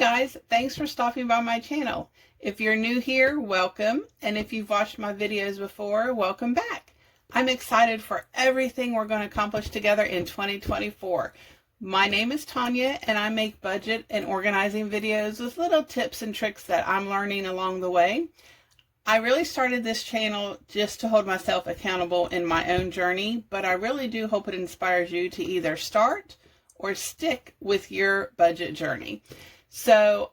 guys, thanks for stopping by my channel. If you're new here, welcome. And if you've watched my videos before, welcome back. I'm excited for everything we're going to accomplish together in 2024. My name is Tanya and I make budget and organizing videos with little tips and tricks that I'm learning along the way. I really started this channel just to hold myself accountable in my own journey, but I really do hope it inspires you to either start or stick with your budget journey. So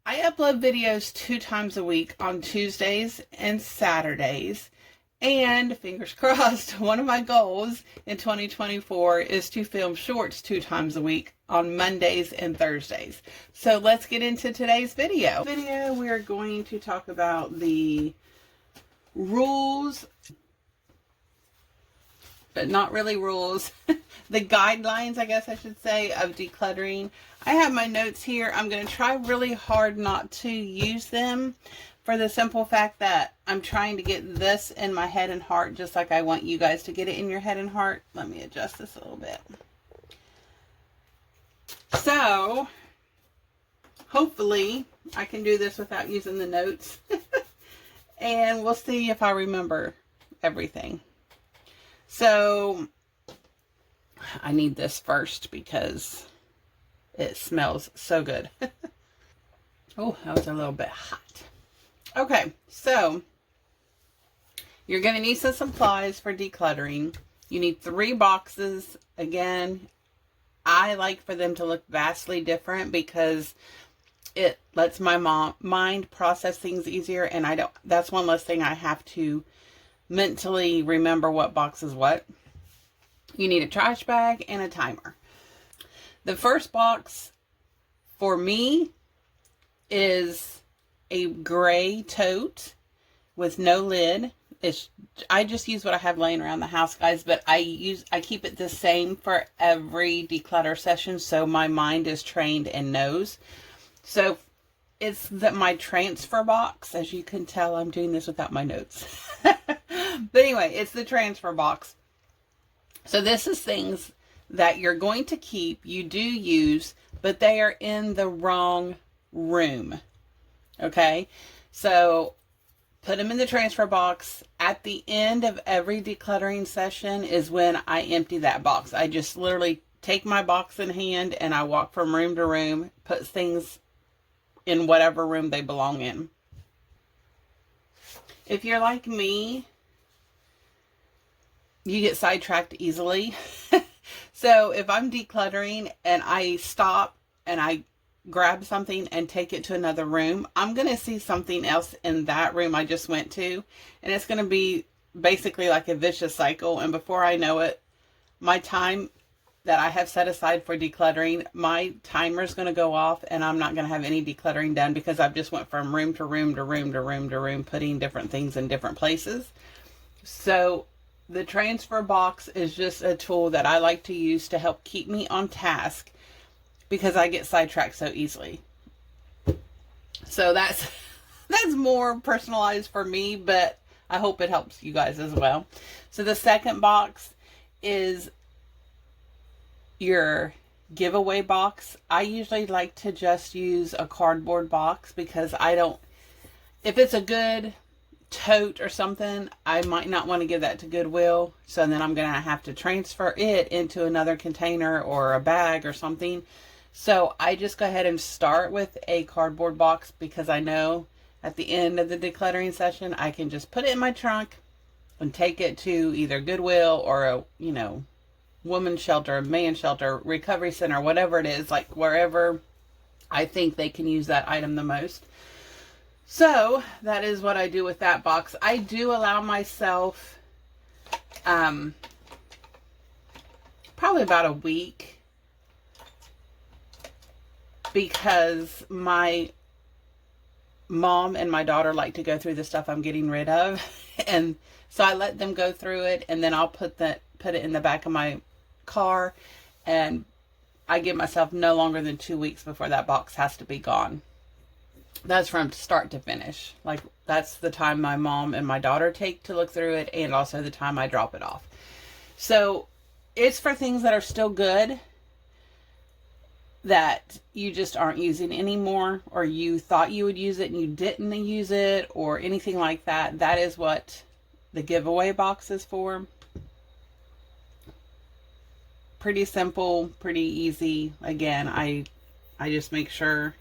I upload videos 2 times a week on Tuesdays and Saturdays. And fingers crossed, one of my goals in 2024 is to film shorts 2 times a week on Mondays and Thursdays. So let's get into today's video. We're going to talk about the rules, but not really rules, the guidelines, I guess I should say, of decluttering. I have my notes here. I'm going to try really hard not to use them for the simple fact that I'm trying to get this in my head and heart just like I want you guys to get it in your head and heart. Let me adjust this a little bit. So, hopefully I can do this without using the notes. And we'll see if I remember everything. So, I need this first because it smells so good. Oh, that was a little bit hot. Okay, so you're going to need some supplies for decluttering. You need 3 boxes. Again, I like for them to look vastly different because it lets my mind process things easier, and that's one less thing I have to mentally remember what box is what. You need a trash bag and a timer. The first box for me is a gray tote with no lid. I just use what I have laying around the house, guys, but I keep it the same for every declutter session, so my mind is trained and knows. So it's my transfer box. As you can tell, I'm doing this without my notes. But anyway, it's the transfer box. So this is things that you're going to keep, you do use, but they are in the wrong room. Okay, so put them in the transfer box. At the end of every decluttering session is when I empty that box. I just literally take my box in hand and I walk from room to room, put things in whatever room they belong in. If you're like me, you get sidetracked easily. So if I'm decluttering and I stop and I grab something and take it to another room, I'm going to see something else in that room I just went to. And it's going to be basically like a vicious cycle. And before I know it, my time that I have set aside for decluttering, my timer is going to go off and I'm not going to have any decluttering done because I've just went from room to room to room to room to room, putting different things in different places. So the transfer box is just a tool that I like to use to help keep me on task because I get sidetracked so easily. So that's more personalized for me, but I hope it helps you guys as well. So the second box is your giveaway box. I usually like to just use a cardboard box because if it's a good tote or something, I might not want to give that to Goodwill. So then I'm going to have to transfer it into another container or a bag or something. So I just go ahead and start with a cardboard box because I know at the end of the decluttering session, I can just put it in my trunk and take it to either Goodwill or a, woman's shelter, man's shelter, recovery center, whatever it is, like wherever I think they can use that item the most. So that is what I do with that box. I do allow myself probably about a week because my mom and my daughter like to go through the stuff I'm getting rid of. And so I let them go through it, and then I'll put it in the back of my car, and I give myself no longer than 2 weeks before that box has to be gone. That's from start to finish. Like, that's the time my mom and my daughter take to look through it, and also the time I drop it off. So it's for things that are still good, that you just aren't using anymore, or you thought you would use it and you didn't use it, or anything like that, that is what the giveaway box is for. Pretty simple, pretty easy. Again, I just make sure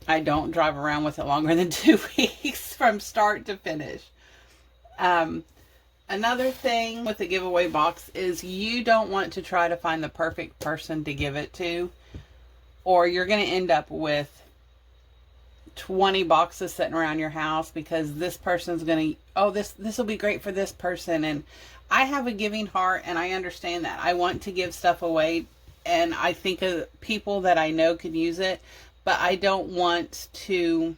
I don't drive around with it longer than 2 weeks from start to finish. Another thing with the giveaway box is you don't want to try to find the perfect person to give it to, or you're going to end up with 20 boxes sitting around your house because this person's going to, oh, this will be great for this person. And I have a giving heart, and I understand that. I want to give stuff away, and I think of people that I know could use it, but I don't want to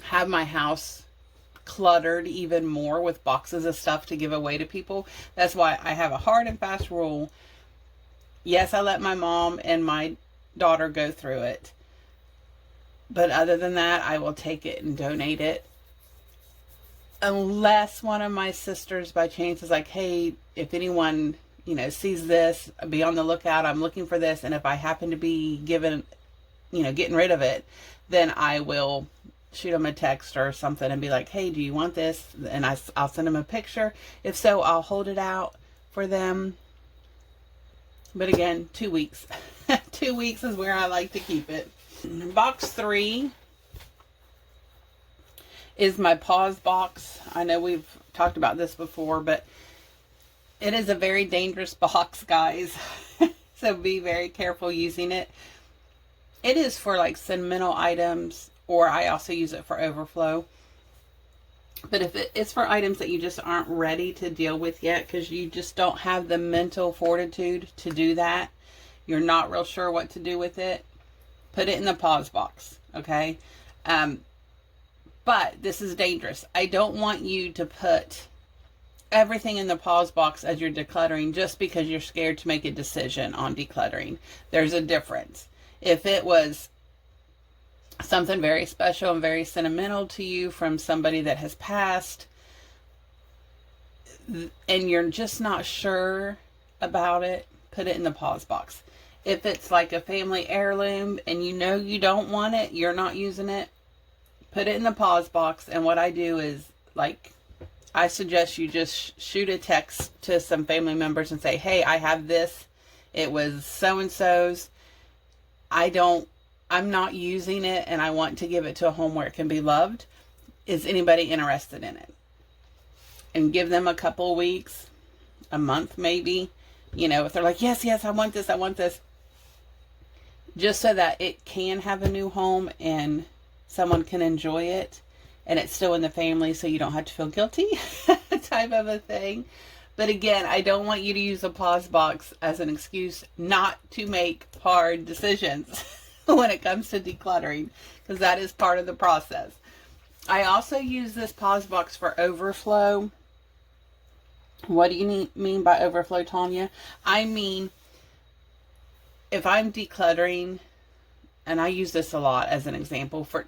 have my house cluttered even more with boxes of stuff to give away to people. That's why I have a hard and fast rule. Yes, I let my mom and my daughter go through it, but other than that, I will take it and donate it. Unless one of my sisters by chance is like, hey, if anyone, sees this, be on the lookout. I'm looking for this. And if I happen to be getting rid of it, then I will shoot them a text or something and be like, hey, do you want this? And I'll send them a picture. If so, I'll hold it out for them. But again, 2 weeks. 2 weeks is where I like to keep it. Box 3 is my pause box. I know we've talked about this before, but it is a very dangerous box, guys. So be very careful using it. It is for like sentimental items, or I also use it for overflow. But if it's for items that you just aren't ready to deal with yet, because you just don't have the mental fortitude to do that, you're not real sure what to do with it, put it in the pause box, okay? But this is dangerous. I don't want you to put everything in the pause box as you're decluttering just because you're scared to make a decision on decluttering. There's a difference. If it was something very special and very sentimental to you from somebody that has passed, and you're just not sure about it, put it in the pause box. If it's like a family heirloom and you don't want it, you're not using it, put it in the pause box. And what I do is, like, I suggest you just shoot a text to some family members and say, hey, I have this. It was so-and-so's. I'm not using it, and I want to give it to a home where it can be loved. Is anybody interested in it? And give them a couple weeks, a month maybe. If they're like, yes, I want this. Just so that it can have a new home and someone can enjoy it, and it's still in the family, so you don't have to feel guilty type of a thing. But again, I don't want you to use a pause box as an excuse not to make hard decisions when it comes to decluttering, because that is part of the process. I also use this pause box for overflow. What do you mean by overflow, Tanya? I mean, if I'm decluttering, and I use this a lot as an example, for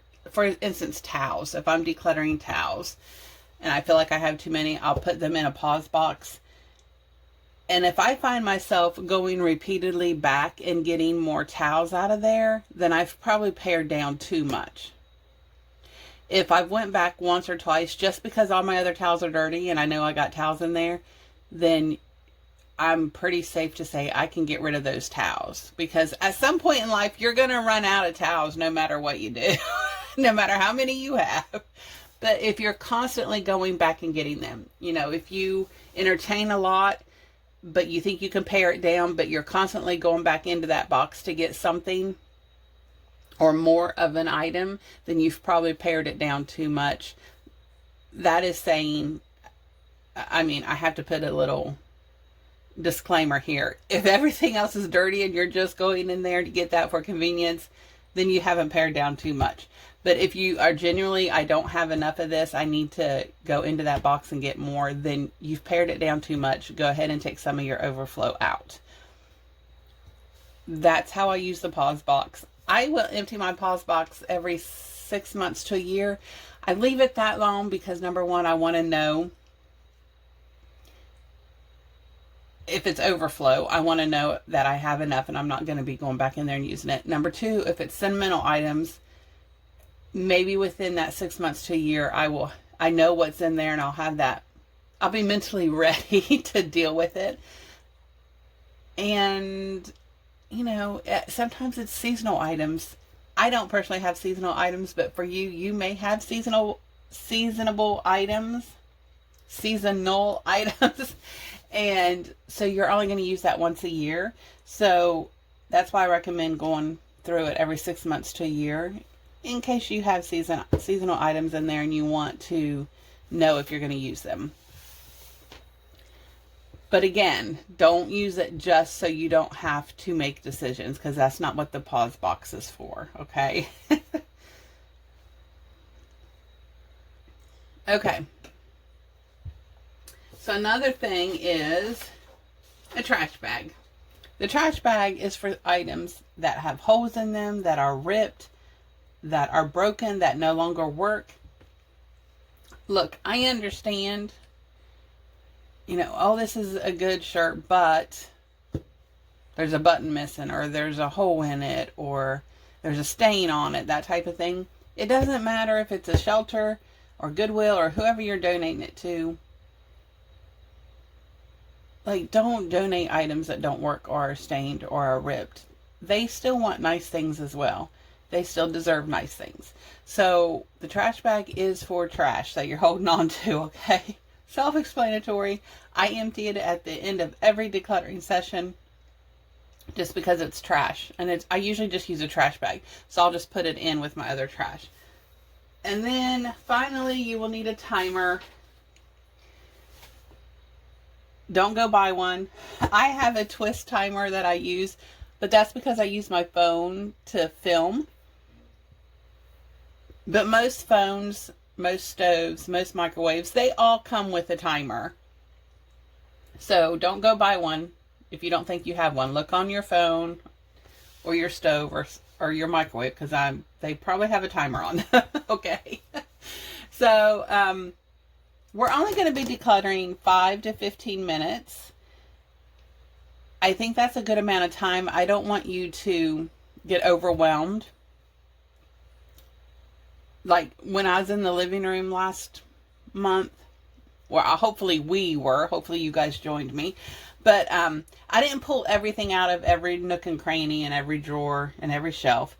instance, towels. If I'm decluttering towels and I feel like I have too many, I'll put them in a pause box. And if I find myself going repeatedly back and getting more towels out of there, then I've probably pared down too much. If I went back once or twice just because all my other towels are dirty and I know I got towels in there, then I'm pretty safe to say I can get rid of those towels. Because at some point in life, you're going to run out of towels no matter what you do, no matter how many you have. But if you're constantly going back and getting them, if you entertain a lot, but you think you can pare it down, but you're constantly going back into that box to get something or more of an item, then you've probably pared it down too much. That is saying, I have to put a little disclaimer here. If everything else is dirty and you're just going in there to get that for convenience, then you haven't pared down too much. But if you are genuinely, I don't have enough of this, I need to go into that box and get more, then you've pared it down too much. Go ahead and take some of your overflow out. That's how I use the pause box. I will empty my pause box every 6 months to a year. I leave it that long because, number one, I want to know, if it's overflow, I want to know that I have enough and I'm not going to be going back in there and using it. Number two, if it's sentimental items, maybe within that 6 months to a year, I know what's in there and I'll be mentally ready to deal with it. And, sometimes it's seasonal items. I don't personally have seasonal items, but for you, you may have seasonal items. And so you're only going to use that once a year. So that's why I recommend going through it every 6 months to a year in case you have seasonal items in there and you want to know if you're going to use them. But again, don't use it just so you don't have to make decisions, because that's not what the pause box is for, okay? Okay. So another thing is a trash bag. The trash bag is for items that have holes in them, that are ripped, that are broken, that no longer work. Look, I understand, oh, this is a good shirt, but there's a button missing, or there's a hole in it, or there's a stain on it, that type of thing. It doesn't matter if it's a shelter or Goodwill or whoever you're donating it to. Like, don't donate items that don't work or are stained or are ripped. They still want nice things as well. They still deserve nice things. So the trash bag is for trash that you're holding on to, okay? Self-explanatory. I empty it at the end of every decluttering session just because it's trash. And I usually just use a trash bag. So I'll just put it in with my other trash. And then finally, you will need a timer. Don't go buy one. I have a twist timer that I use, but that's because I use my phone to film. But most phones, most stoves, most microwaves, they all come with a timer. So don't go buy one if you don't think you have one. Look on your phone or your stove or your microwave, because they probably have a timer on them. Okay. So we're only going to be decluttering 5 to 15 minutes. I think that's a good amount of time. I don't want you to get overwhelmed. Like when I was in the living room last month, well, hopefully you guys joined me, but I didn't pull everything out of every nook and cranny and every drawer and every shelf,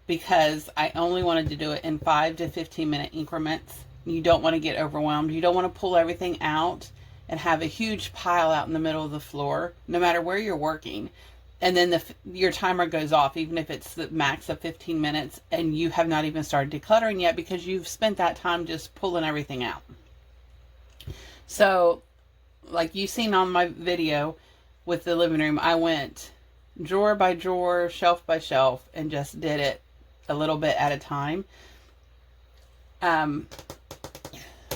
because I only wanted to do it in 5 to 15 minute increments. You don't want to get overwhelmed. You don't want to pull everything out and have a huge pile out in the middle of the floor, no matter where you're working. And then your timer goes off, even if it's the max of 15 minutes, and you have not even started decluttering yet because you've spent that time just pulling everything out. So, like you've seen on my video with the living room, I went drawer by drawer, shelf by shelf, and just did it a little bit at a time.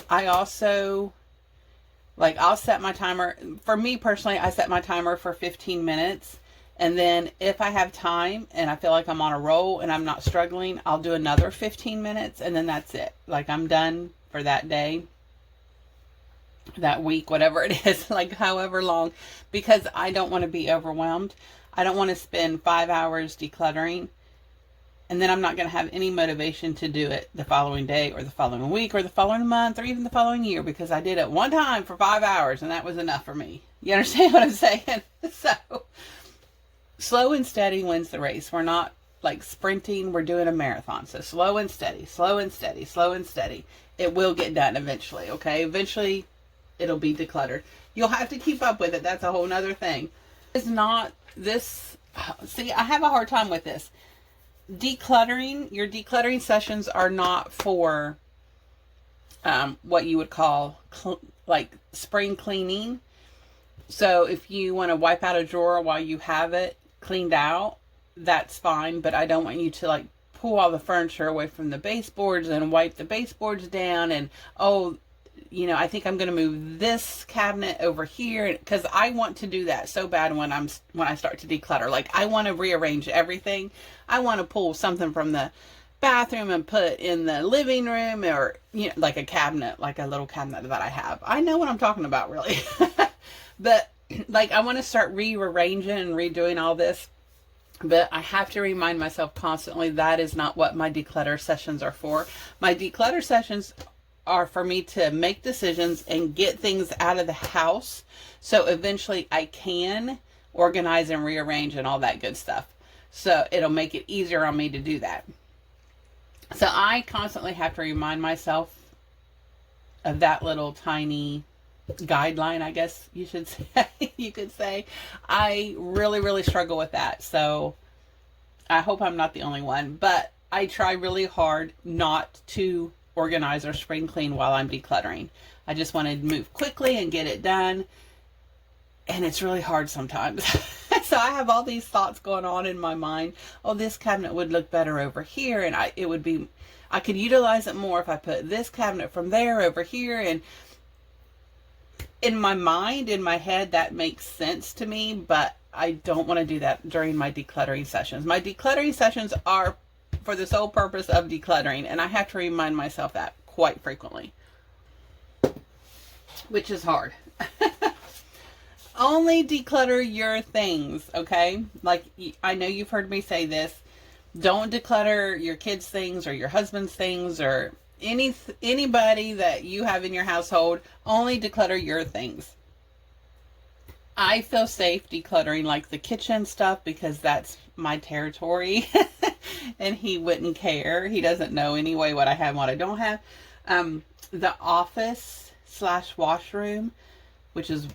I also, I'll set my timer. For me personally, I set my timer for 15 minutes. And then if I have time and I feel like I'm on a roll and I'm not struggling, I'll do another 15 minutes and then that's it. Like, I'm done for that day, that week, whatever it is, like however long, because I don't want to be overwhelmed. I don't want to spend 5 hours decluttering and then I'm not going to have any motivation to do it the following day or the following week or the following month or even the following year, because I did it one time for 5 hours and that was enough for me. You understand what I'm saying? So slow and steady wins the race. We're not like sprinting, we're doing a marathon. So slow and steady, slow and steady, slow and steady. It will get done eventually, okay? Eventually it'll be decluttered. You'll have to keep up with it. That's a whole nother thing. It's not this. See, I have a hard time with this. Decluttering, your decluttering sessions are not for what you would call like spring cleaning. So if you want to wipe out a drawer while you have it cleaned out, that's fine. But I don't want you to like pull all the furniture away from the baseboards and wipe the baseboards down and, oh, I think I'm going to move this cabinet over here, because I want to do that so bad when I start to declutter. Like, I want to rearrange everything. I want to pull something from the bathroom and put in the living room, or like a cabinet, like a little cabinet that I have. I know what I'm talking about, really. But like, I want to start rearranging and redoing all this, but I have to remind myself constantly that is not what my declutter sessions are for. My declutter sessions are for me to make decisions and get things out of the house so eventually I can organize and rearrange and all that good stuff. So it'll make it easier on me to do that. So I constantly have to remind myself of that little tiny guideline, I guess you should say. You could say I really, really struggle with that. So I hope I'm not the only one, but I try really hard not to organize or spring clean while I'm decluttering. I just want to move quickly and get it done. And it's really hard sometimes. So I have all these thoughts going on in my mind. Oh, this cabinet would look better over here, and I could utilize it more if I put this cabinet from there over here. And in my mind, in my head, that makes sense to me, but I don't want to do that during my decluttering sessions. My decluttering sessions are for the sole purpose of decluttering, and I have to remind myself that quite frequently, which is hard. Only declutter your things, okay? Like, I know you've heard me say this. Don't declutter your kids' things or your husband's things or anybody that you have in your household. Only declutter your things. I feel safe decluttering like the kitchen stuff because that's my territory. And he wouldn't care. He doesn't know anyway what I have and what I don't have. The office / washroom, which is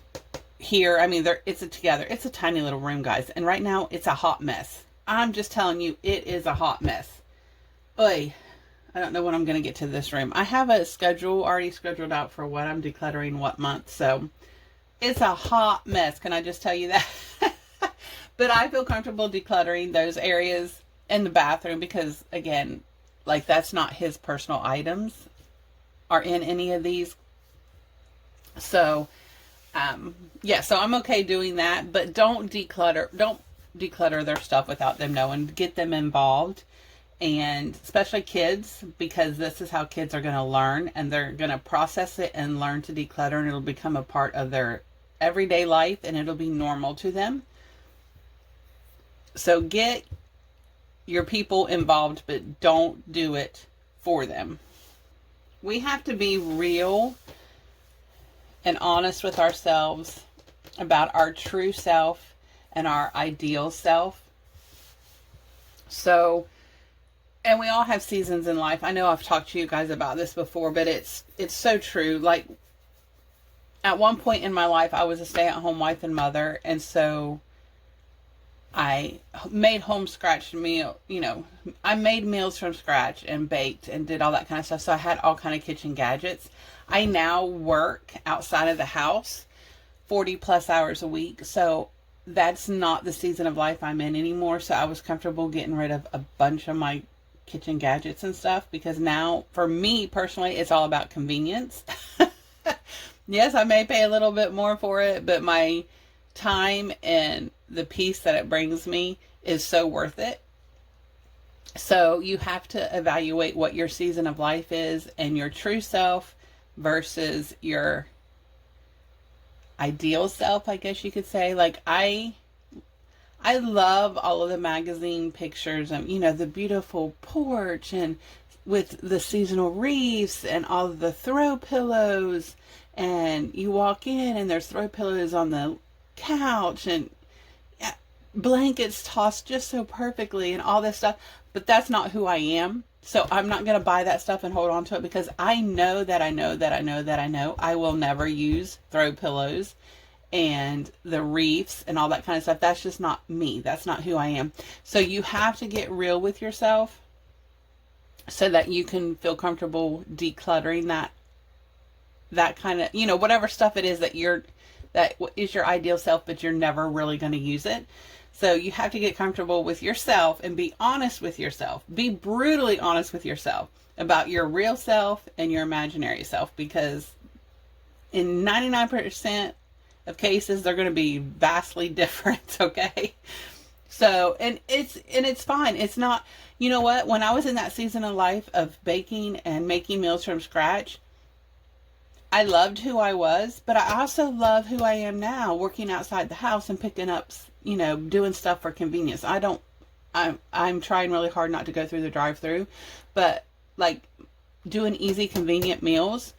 here. I mean, it's together. It's a tiny little room, guys. And right now, it's a hot mess. I'm just telling you, it is a hot mess. Oy, I don't know when I'm going to get to this room. I have a schedule already scheduled out for what I'm decluttering what month. So it's a hot mess. Can I just tell you that? But I feel comfortable decluttering those areas in the bathroom because, again, like, that's not his personal items are in any of these. So yeah, so I'm okay doing that, but don't declutter their stuff without them knowing. Get them involved, and especially kids, because this is how kids are going to learn, and they're going to process it and learn to declutter, and it'll become a part of their everyday life, and it'll be normal to them. So get your people involved, but don't do it for them. We have to be real and honest with ourselves about our true self and our ideal self. So, and we all have seasons in life. I know I've talked to you guys about this before, but it's so true. Like, at one point in my life, I was a stay-at-home wife and mother, and so I made home scratch meal, I made meals from scratch and baked and did all that kind of stuff. So I had all kind of kitchen gadgets. I now work outside of the house 40 plus hours a week. So that's not the season of life I'm in anymore. So I was comfortable getting rid of a bunch of my kitchen gadgets and stuff, because now for me personally, it's all about convenience. Yes, I may pay a little bit more for it, but my time and the peace that it brings me is so worth it. So you have to evaluate what your season of life is and your true self versus your ideal self, I guess you could say. Like, I love all of the magazine pictures and, the beautiful porch and with the seasonal wreaths and all of the throw pillows, and you walk in and there's throw pillows on the couch and blankets tossed just so perfectly and all this stuff. But that's not who I am. So I'm not going to buy that stuff and hold on to it, because I know I will never use throw pillows and the wreaths and all that kind of stuff. That's just not me. That's not who I am. So you have to get real with yourself so that you can feel comfortable decluttering that kind of, whatever stuff it is that is your ideal self, but you're never really going to use it. So you have to get comfortable with yourself and be honest with yourself. Be brutally honest with yourself about your real self and your imaginary self, because in 99% of cases, they're going to be vastly different, okay? So, and it's fine. It's not, you know what? When I was in that season of life of baking and making meals from scratch, I loved who I was, but I also love who I am now, working outside the house and picking up, you know, doing stuff for convenience. I'm trying really hard not to go through the drive-through, but like doing easy, convenient meals.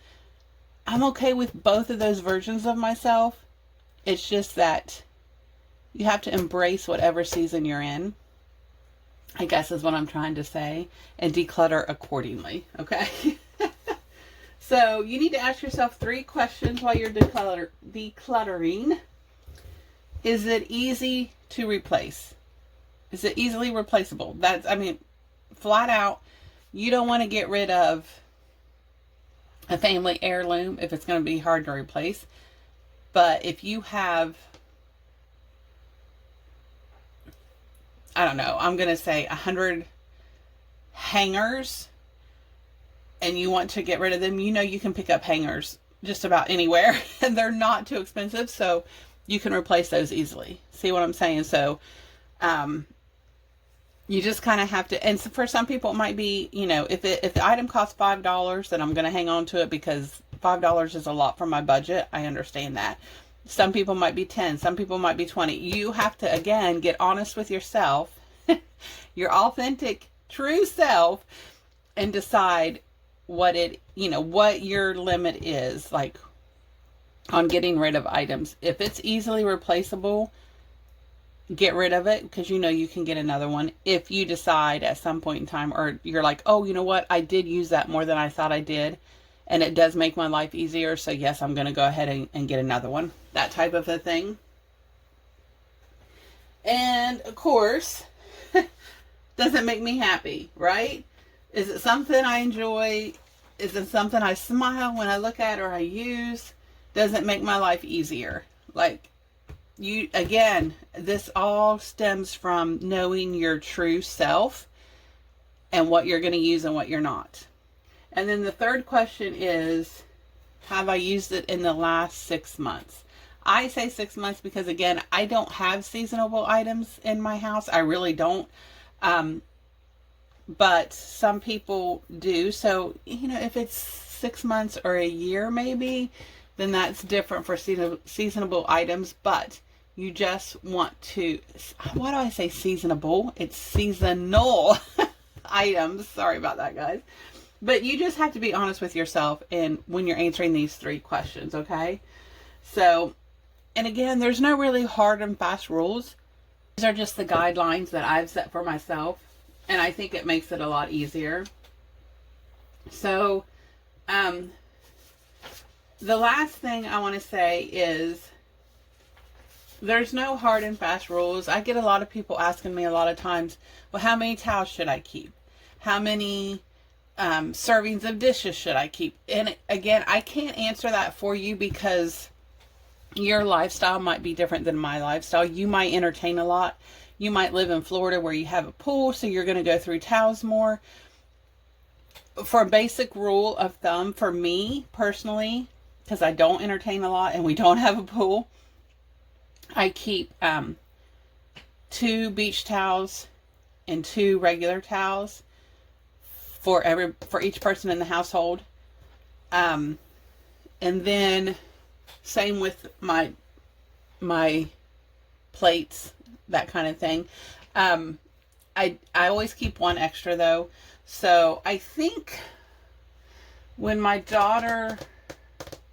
I'm okay with both of those versions of myself. It's just that you have to embrace whatever season you're in, I guess is what I'm trying to say, and declutter accordingly, okay? So you need to ask yourself 3 questions while you're decluttering. Is it easy to replace? Is it easily replaceable? That's, I mean, flat out, you don't want to get rid of a family heirloom if it's going to be hard to replace. But if you have, I don't know, I'm going to say 100 hangers and you want to get rid of them, you know you can pick up hangers just about anywhere and they're not too expensive, so you can replace those easily. See what I'm saying? So you just kind of have to, and for some people it might be, you know, if the item costs $5, then I'm going to hang on to it because $5 is a lot for my budget. I understand that. Some people might be 10, some people might be 20. You have to, again, get honest with yourself, your authentic, true self, and decide what what your limit is, like, on getting rid of items. If it's easily replaceable, get rid of it because you know you can get another one. If you decide at some point in time, or you're like, oh, you know what, I did use that more than I thought I did, and it does make my life easier, so yes, I'm going to go ahead and get another one. That type of a thing. And of course, does it make me happy, right? Is it something I enjoy? Is it something I smile when I look at or I use? Does it make my life easier? Like, again, this all stems from knowing your true self and what you're going to use and what you're not. And then the third question is, have I used it in the last 6 months? I say 6 months because, again, I don't have seasonable items in my house. I really don't. But some people do. So, you know, if it's 6 months or a year maybe, then that's different for seasonable items. But you just want to, why do I say seasonable? It's seasonal items. Sorry about that, guys. But you just have to be honest with yourself and when you're answering these 3 questions, okay? So, and again, there's no really hard and fast rules. These are just the guidelines that I've set for myself. And I think it makes it a lot easier. So, the last thing I want to say is there's no hard and fast rules. I get a lot of people asking me a lot of times, well, how many towels should I keep? How many servings of dishes should I keep? And again, I can't answer that for you because your lifestyle might be different than my lifestyle. You might entertain a lot. You might live in Florida where you have a pool, so you're going to go through towels more. For a basic rule of thumb, for me personally, because I don't entertain a lot and we don't have a pool, I keep 2 beach towels and 2 regular towels for each person in the household. And then same with my plates, that kind of thing. I always keep 1 extra though. So I think when my daughter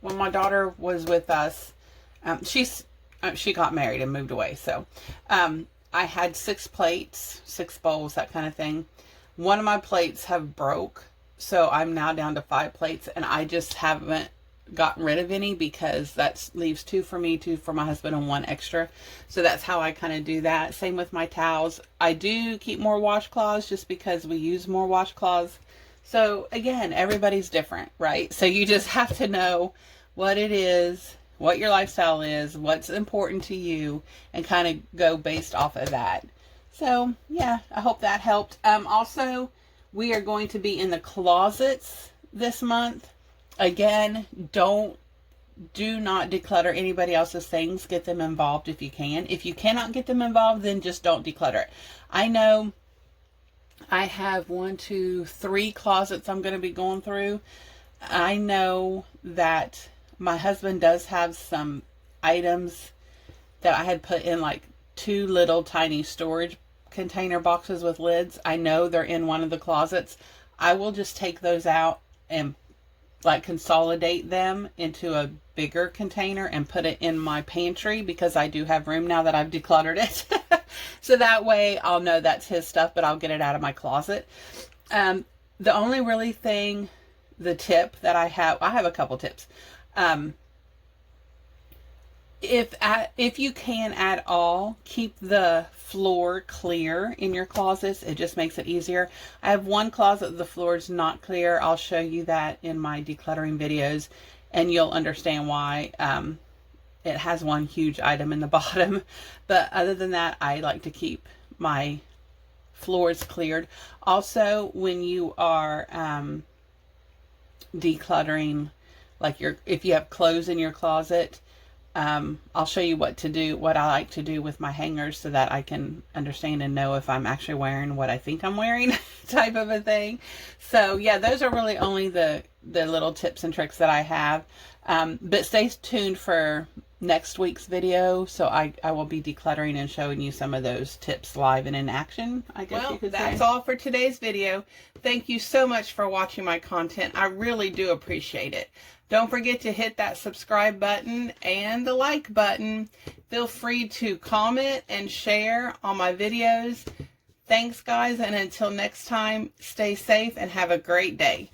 was with us, she got married and moved away. So I had 6 plates, 6 bowls, that kind of thing. One of my plates have broke, so I'm now down to 5 plates, and I just haven't gotten rid of any because that leaves 2 for me, 2 for my husband, and 1 extra. So that's how I kind of do that. Same with my towels. I do keep more washcloths just because we use more washcloths. So again, everybody's different, right? So you just have to know what it is, what your lifestyle is, what's important to you, and kind of go based off of that. So yeah, I hope that helped. Also, we are going to be in the closets this month. Again, do not declutter anybody else's things. Get them involved if you can. If you cannot get them involved, then just don't declutter it. I know I have 1, 2, 3 closets I'm going to be going through. I know that my husband does have some items that I had put in like 2 little tiny storage container boxes with lids. I know they're in one of the closets. I will just take those out and like consolidate them into a bigger container and put it in my pantry, because I do have room now that I've decluttered it. So that way I'll know that's his stuff, but I'll get it out of my closet. The only really thing, the tip that I have a couple tips. If you can at all, keep the floor clear in your closets. It just makes it easier. I have one closet the floor is not clear. I'll show you that in my decluttering videos, and you'll understand why. It has one huge item in the bottom, but other than that, I like to keep my floors cleared. Also, when you are decluttering, like if you have clothes in your closet, I'll show you what I like to do with my hangers, so that I can understand and know if I'm actually wearing what I think I'm wearing, type of a thing. So yeah, those are really only the little tips and tricks that I have. But stay tuned for next week's video. So I will be decluttering and showing you some of those tips live and in action, I guess you could say. That's all for today's video. Thank you so much for watching my content. I really do appreciate it. Don't forget to hit that subscribe button and the like button. Feel free to comment and share on my videos. Thanks, guys, and until next time, stay safe and have a great day.